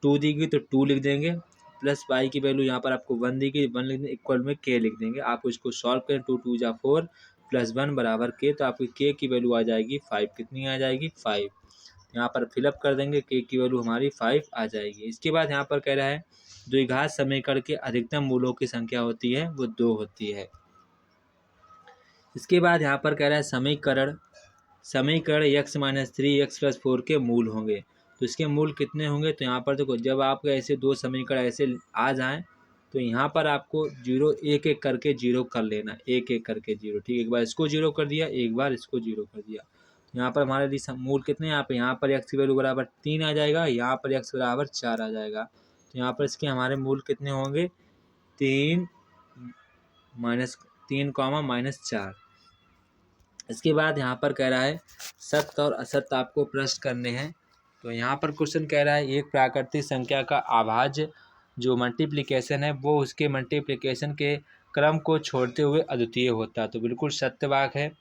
2 दी गई तो 2 लिख देंगे, प्लस y की वैल्यू यहाँ पर आपको 1 दी गई, 1 लिख देंगे, इक्वल में k लिख देंगे। आप इसको सॉल्व करें, 2 2 = 4 + 1 = k, तो आपकी k की वैल्यू आ जाएगी 5। कितनी आ जाएगी, 5। यहाँ पर फिलअप कर देंगे, k की वैल्यू हमारी 5 आ जाएगी। इसके बाद यहाँ पर कह रहा है द्विघात समीकरण के अधिकतम मूलों की संख्या होती है वो 2 होती है। इसके बाद यहाँ पर कह रहा है समीकरण x - 3x + 4 के मूल होंगे। तो इसके मूल कितने होंगे, तो यहाँ पर देखो जब आपको ऐसे दो समीकरण ऐसे आ जाएं तो यहाँ पर आपको 0 एक एक करके 0 कर लेना, एक एक करके 0। ठीक है, एक बार इसको 0 कर दिया, एक बार इसको 0 कर दिया। यहाँ पर हमारे लिए मूल कितने, यहाँ पर x की वैल्यू बराबर 3 आ जाएगा, यहाँ पर x बराबर 4 आ जाएगा। तो यहाँ पर इसके हमारे मूल कितने होंगे, 3 -3, इसके बाद यहाँ पर कह रहा है सत्य और असत्य आपको प्रश्न करने हैं। तो यहाँ पर क्वेश्चन कह रहा है एक प्राकृतिक संख्या का अभाज्य जो मल्टीप्लिकेशन है वो उसके मल्टीप्लिकेशन के क्रम को छोड़ते हुए अद्वितीय होता है। तो बिल्कुल सत्य वाक्य है।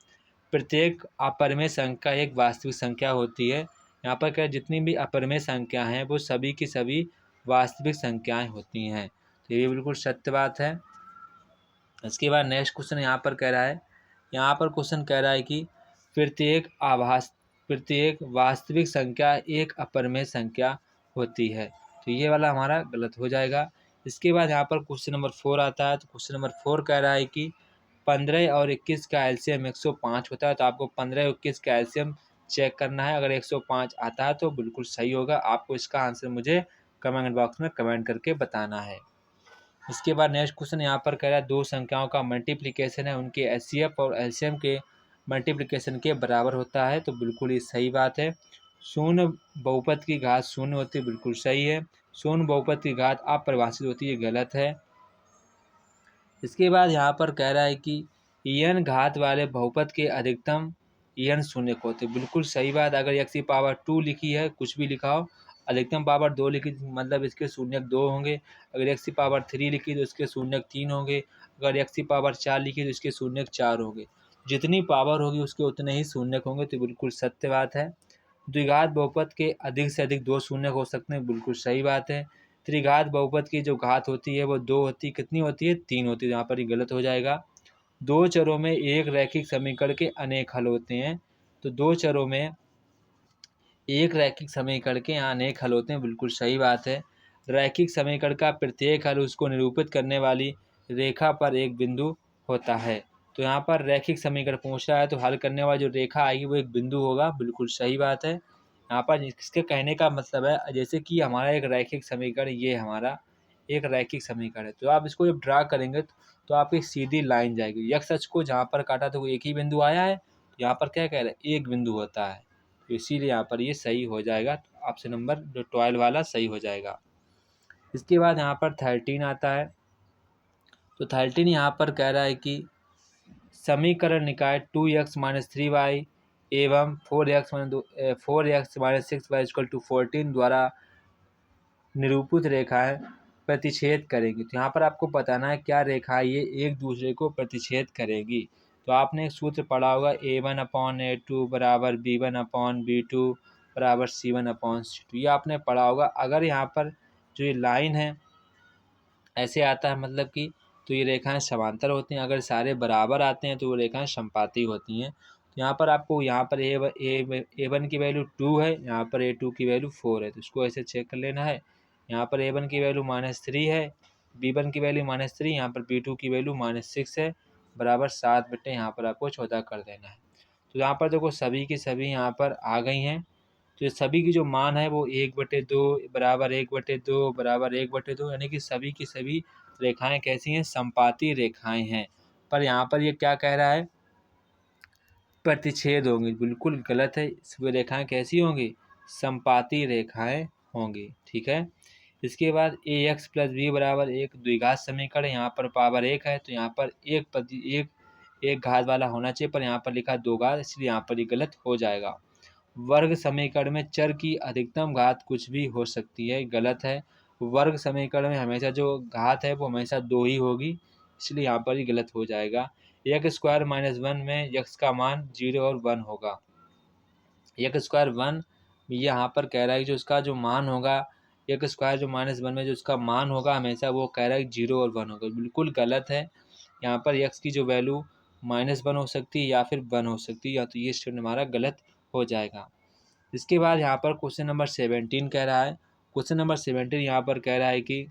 प्रत्येक अपरिमेय संख्या एक वास्तविक संख्या होती है। यहाँ पर क्या जितनी भी अपरिमेय संख्या हैं वो सभी की सभी वास्तविक संख्याएं होती हैं। तो ये बिल्कुल सत्य बात है। इसके बाद नेक्स्ट क्वेश्चन यहाँ पर कह रहा है, यहाँ पर क्वेश्चन कह रहा है कि प्रत्येक वास्तविक संख्या एक अपरिमेय संख्या होती है। तो ये वाला हमारा गलत हो जाएगा। इसके बाद यहाँ पर क्वेश्चन नंबर 4 आता है। तो क्वेश्चन नंबर 4 कह रहा है कि 15 और 21 का एलसीएम 105 होता है। तो आपको 15 और 21 का एलसीएम चेक करना है। अगर 105 आता है तो बिल्कुल सही होगा। आपको इसका आंसर मुझे कमेंट बॉक्स में कमेंट करके बताना है। इसके बाद नेक्स्ट क्वेश्चन यहाँ पर कह रहा है दो संख्याओं का मल्टीप्लिकेशन है उनके एचसीएफ और एलसीएम के मल्टीप्लिकेशन के बराबर होता है। तो बिल्कुल ये सही बात है। शून्य बहुपद की घात शून्य होती है, बिल्कुल सही है। शून्य बहुपद की घात अपरिभाषित होती है, गलत है। इसके बाद यहाँ पर कह रहा है कि n घात वाले बहुपद के अधिकतम n शून्य को होते, बिल्कुल सही बात। अगर x की पावर 2 लिखी है, कुछ भी लिखा हो, अधिकतम पावर 2 लिखी मतलब इसके शून्यक 2 होंगे। अगर x की पावर 3 लिखी तो इसके शून्यक 3 होंगे। अगर x की पावर 4 लिखी तो इसके शून्यक 4 होंगे। जितनी पावर होगी उसके उतने ही शून्यक होंगे। तो बिल्कुल सत्य बात है। द्विघात बहुपद के अधिक से अधिक 2 शून्यक हो सकते हैं, बिल्कुल सही बात है। त्रिघात बहुपद की जो घात होती है वो 2 होती है, कितनी होती है? 3 होती है। यहाँ पर ये गलत हो जाएगा। दो चरों में एक रैखिक समीकरण के अनेक हल होते हैं। तो दो चरों में एक रैखिक समीकरण के अनेक हल होते हैं, बिल्कुल सही बात है। रैखिक समीकरण का प्रत्येक हल उसको निरूपित करने वाली रेखा पर एक बिंदु होता है। तो यहाँ पर रैखिक समीकरण पूछ रहा है तो हल करने वाली जो रेखा आएगी वो एक बिंदु होगा, बिल्कुल सही बात है। यहाँ पर इसके कहने का मतलब है जैसे कि हमारा एक रैखिक समीकरण, ये हमारा एक रैखिक समीकरण है। तो आप इसको जब ड्रा करेंगे तो आपकी सीधी लाइन जाएगी। एक्स अक्ष को जहाँ पर काटा तो वो एक ही बिंदु आया है। तो यहाँ पर क्या कह रहे हैं? एक बिंदु होता है। तो इसीलिए यहाँ पर ये सही हो जाएगा। तो ऑप्शन नंबर जो 12 वाला सही हो जाएगा। इसके बाद यहाँ पर 13 आता है। तो 13 यहाँ पर कह रहा है कि समीकरण निकाय 2x - 3y एवं 4x - 6y = 14 द्वारा निरूपित रेखाएं प्रतिच्छेद करेंगी। तो यहाँ पर आपको बताना है क्या रेखाएं ये एक दूसरे को प्रतिच्छेद करेंगी। तो आपने एक सूत्र पढ़ा होगा A1/A2 बराबर B1/B2 बराबर C1/C2, ये आपने पढ़ा होगा। अगर यहाँ पर जो ये लाइन है ऐसे आता है मतलब कि तो ये रेखाएं समांतर होती हैं। अगर सारे बराबर आते हैं तो वो रेखाएं समपाती होती हैं। तो यहाँ पर आपको यहाँ पर A1 की वैल्यू 2 है, यहाँ पर A2 की वैल्यू 4 है। तो इसको ऐसे चेक कर लेना है। यहाँ पर A1 की वैल्यू -3 है, B1 की वैल्यू -3, यहाँ पर B2 की वैल्यू -6 है, बराबर 7 बटे यहाँ पर आपको 14 कर देना है। तो यहाँ पर देखो सभी की सभी यहाँ पर आ गई हैं। तो ये सभी की जो मान है वो 1/2 बराबर 1/2 बराबर 1/2, यानी कि सभी की सभी रेखाएं कैसी हैं? समपाती रेखाएं हैं। पर यहाँ पर ये क्या कह रहा है? प्रतिच्छेद होंगी, बिल्कुल गलत है। सभी रेखाएं कैसी होंगी? समपाती रेखाएं होंगी, ठीक है। इसके बाद ax + b बराबर एक द्विघात समीकरण, यहाँ पर पावर 1 है तो यहाँ पर एक घात वाला होना चाहिए, पर यहाँ पर लिखा 2 घात, इसलिए यहाँ पर ये गलत हो जाएगा। वर्ग समीकरण में चर की अधिकतम घात कुछ भी हो सकती है, गलत है। वर्ग समीकरण में हमेशा जो घात है वो हमेशा 2 ही होगी, इसलिए यहाँ पर ही गलत हो जाएगा। x² - 1 में x का मान 0 और 1 होगा। x² 1 यहाँ पर कह रहा है जो उसका जो मान होगा, x² जो -1 में जो उसका मान होगा हमेशा वो कह रहा है 0 और 1 होगा, बिल्कुल गलत है। यहाँ पर x की जो वैल्यू -1 हो सकती है या फिर 1 हो सकती है, या तो ये स्टेटमेंट हमारा गलत हो जाएगा। इसके बाद यहाँ पर क्वेश्चन नंबर 17 कह रहा है। क्वेश्चन नंबर 17 यहाँ पर कह रहा है कि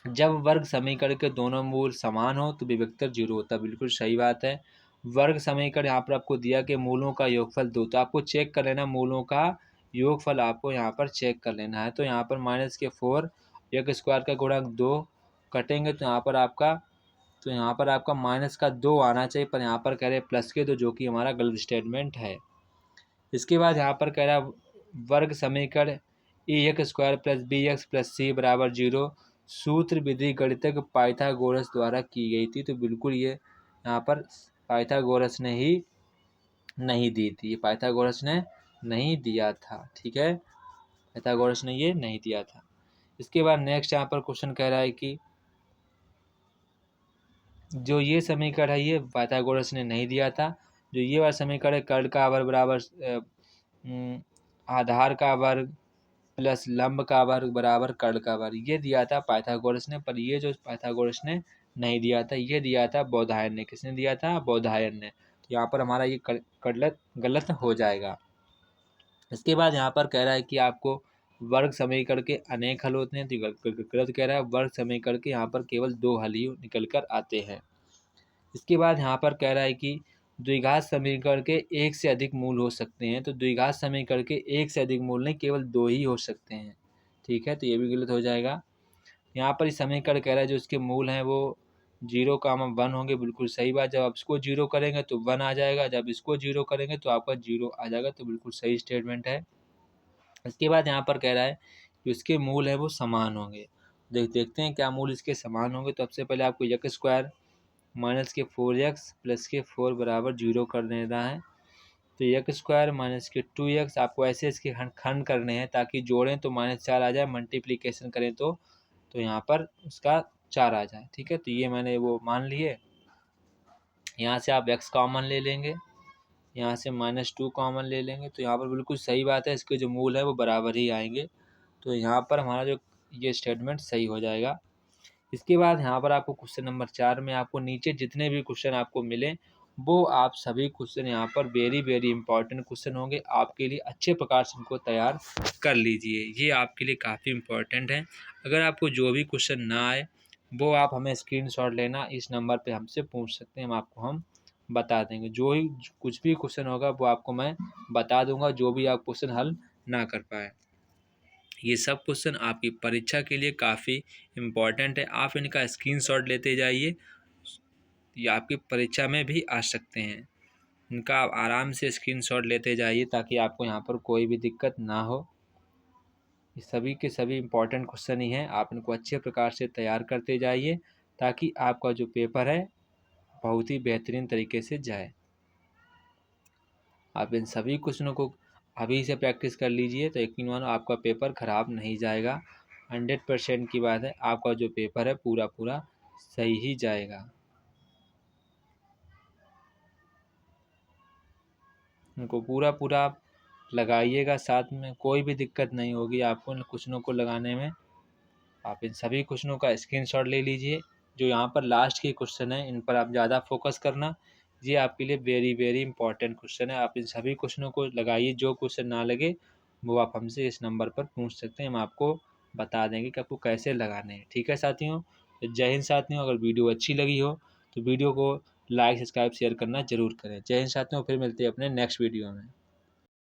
जब वर्ग समीकरण के दोनों मूल समान हो तो विभक्तर 0 होता है, बिल्कुल सही बात है। वर्ग समीकरण यहाँ पर आपको दिया कि मूलों का योगफल 2, तो आपको चेक कर लेना मूलों का योगफल, आपको यहाँ पर चेक कर लेना है। तो यहाँ पर -4 x² का गुणक 2 कटेंगे तो यहाँ पर आपका -2 आना चाहिए, पर यहाँ पर कह रहे प्लस के 2, जो कि हमारा गलत स्टेटमेंट है। इसके बाद यहाँ पर कह रहा वर्ग समीकरण ax² + bx + c बराबर 0 सूत्र विधि गणितज्ञ पाइथागोरस द्वारा की गई थी। तो बिल्कुल ये यहाँ पर पाइथागोरस ने ही नहीं दी थी, पाइथागोरस ने नहीं दिया था। ठीक है, पाइथागोरस ने ये नहीं दिया था। इसके बाद नेक्स्ट यहाँ पर क्वेश्चन कह रहा है कि जो ये समीकरण है ये पाइथागोरस ने नहीं दिया था। जो ये वाला समीकरण है कर्ल का वर्ग बराबर आधार का वर्ग प्लस लंब का वर्ग बराबर कर्ल का वर्ग, ये दिया था पाइथागोरस ने। पर ये जो पाइथागोरस ने नहीं दिया था, ये दिया था बोधायन ने। किसने दिया था? बोधायन ने। तो यहाँ पर हमारा ये गलत हो जाएगा। इसके बाद यहाँ पर कह रहा है कि आपको वर्ग समीकरण के अनेक हल होते हैं। तो गलत कह रहा है, वर्ग समीकरण के यहाँ पर केवल 2 हल ही निकल कर आते हैं। इसके बाद यहाँ पर कह रहा है कि द्विघात समीकरण के एक से अधिक मूल हो सकते हैं। तो द्विघात समीकरण के एक से अधिक मूल नहीं, केवल 2 ही हो सकते हैं। ठीक है, तो ये भी गलत हो जाएगा। यहाँ पर इस समीकरण कह रहा है जो इसके मूल हैं वो 0,1 होंगे। बिल्कुल सही बात। जब आप इसको 0 करेंगे तो 1 आ जाएगा, जब इसको 0 करेंगे तो आपका 0 आ जाएगा। तो बिल्कुल सही स्टेटमेंट है। इसके बाद यहाँ पर कह रहा है कि उसके मूल है वो समान होंगे। देखते हैं क्या मूल इसके समान होंगे। तो सबसे पहले आपको x स्क्वायर माइनस के 4x प्लस के 4 बराबर 0 कर देना है। तो x स्क्वायर माइनस के 2x आपको ऐसे इसके खंड करने हैं ताकि जोड़ें तो -4 आ जाए, मल्टीप्लिकेशन करें तो यहाँ पर उसका 4 आ जाए। ठीक है, तो ये मैंने वो मान लिए। यहाँ से आप x कॉमन ले लेंगे, यहाँ से -2 कॉमन ले लेंगे। तो यहाँ पर बिल्कुल सही बात है, इसके जो मूल है वो बराबर ही आएंगे। तो यहाँ पर हमारा जो ये स्टेटमेंट सही हो जाएगा। इसके बाद यहाँ पर आपको क्वेश्चन नंबर 4 में आपको नीचे जितने भी क्वेश्चन आपको मिले वो आप सभी क्वेश्चन यहाँ पर वेरी इंपॉर्टेंट क्वेश्चन होंगे। आपके लिए अच्छे प्रकार से इनको तैयार कर लीजिए, ये आपके लिए काफ़ी इम्पोर्टेंट है। अगर आपको जो भी क्वेश्चन ना आए वो आप हमें स्क्रीनशॉट लेना, इस नंबर पे हमसे पूछ सकते हैं, हम बता देंगे। जो ही कुछ भी क्वेश्चन होगा वो आपको मैं बता दूंगा, जो भी आप क्वेश्चन हल ना कर पाए। ये सब क्वेश्चन आपकी परीक्षा के लिए काफ़ी इम्पॉर्टेंट है। आप इनका स्क्रीनशॉट लेते जाइए, ये आपकी परीक्षा में भी आ सकते हैं। इनका आप आराम से स्क्रीनशॉट लेते जाइए ताकि आपको यहाँ पर कोई भी दिक्कत ना हो। ये सभी के सभी इम्पॉर्टेंट क्वेश्चन ही हैं। आप इनको अच्छे प्रकार से तैयार करते जाइए ताकि आपका जो पेपर है बहुत ही बेहतरीन तरीके से जाए। आप इन सभी क्वेश्चनों को अभी से प्रैक्टिस कर लीजिए तो यकीन मानो आपका पेपर ख़राब नहीं जाएगा। 100% की बात है, आपका जो पेपर है पूरा सही ही जाएगा। उनको पूरा लगाइएगा, साथ में कोई भी दिक्कत नहीं होगी आपको इन क्वेश्चनों को लगाने में। आप इन सभी क्वेश्चनों का स्क्रीनशॉट ले लीजिए। जो यहाँ पर लास्ट के क्वेश्चन है इन पर आप ज़्यादा फोकस करना, ये आपके लिए वेरी इंपॉर्टेंट क्वेश्चन है। आप इन सभी क्वेश्चनों को लगाइए, जो क्वेश्चन ना लगे वो आप हमसे इस नंबर पर पूछ सकते हैं, हम आपको बता देंगे कि आपको कैसे लगाने हैं। ठीक है साथियों, तो जय हिंद साथियों। अगर वीडियो अच्छी लगी हो तो वीडियो को लाइक सब्सक्राइब शेयर करना जरूर करें। जय हिंद साथियों, फिर मिलते हैं अपने नेक्स्ट वीडियो में।